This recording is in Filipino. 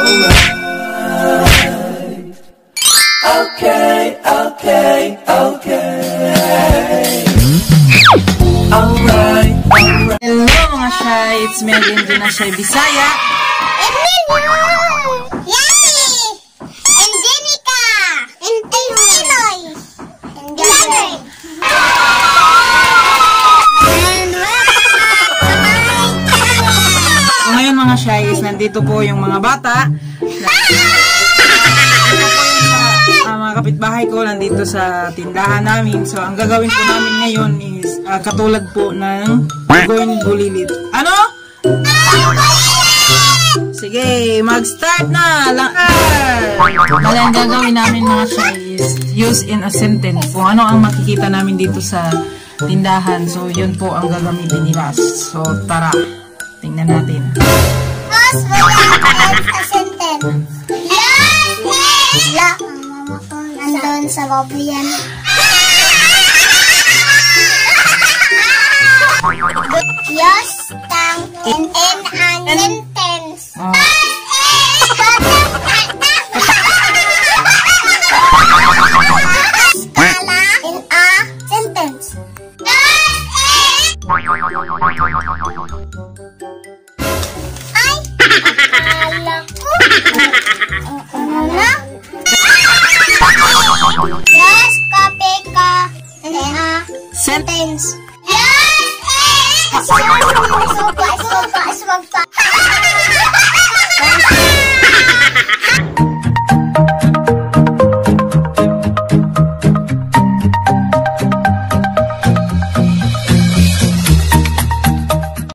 alright. Okay, okay, okay. Alright, alright. Hello mga Shy, it's me again, Gina Shy Bisaya. And Jenica! And Pinoy! And Gabay! And So ngayon mga Shy, nandito po yung mga bata. Mga kapitbahay ko nandito sa tindahan namin. So ang gagawin po namin ngayon is katulad po ng going bulilit. Ano? Sige, mag-start na! Langar! Bale, ang gagawin namin mga Shy is use in a sentence. Kung ano ang makikita namin dito sa tindahan. So yun po ang gagamitin nila. So tara, tingnan natin. First, we have a sentence. La. Nandun sa lobby yan. Yes, tang in an sentence. Skala in a sentence.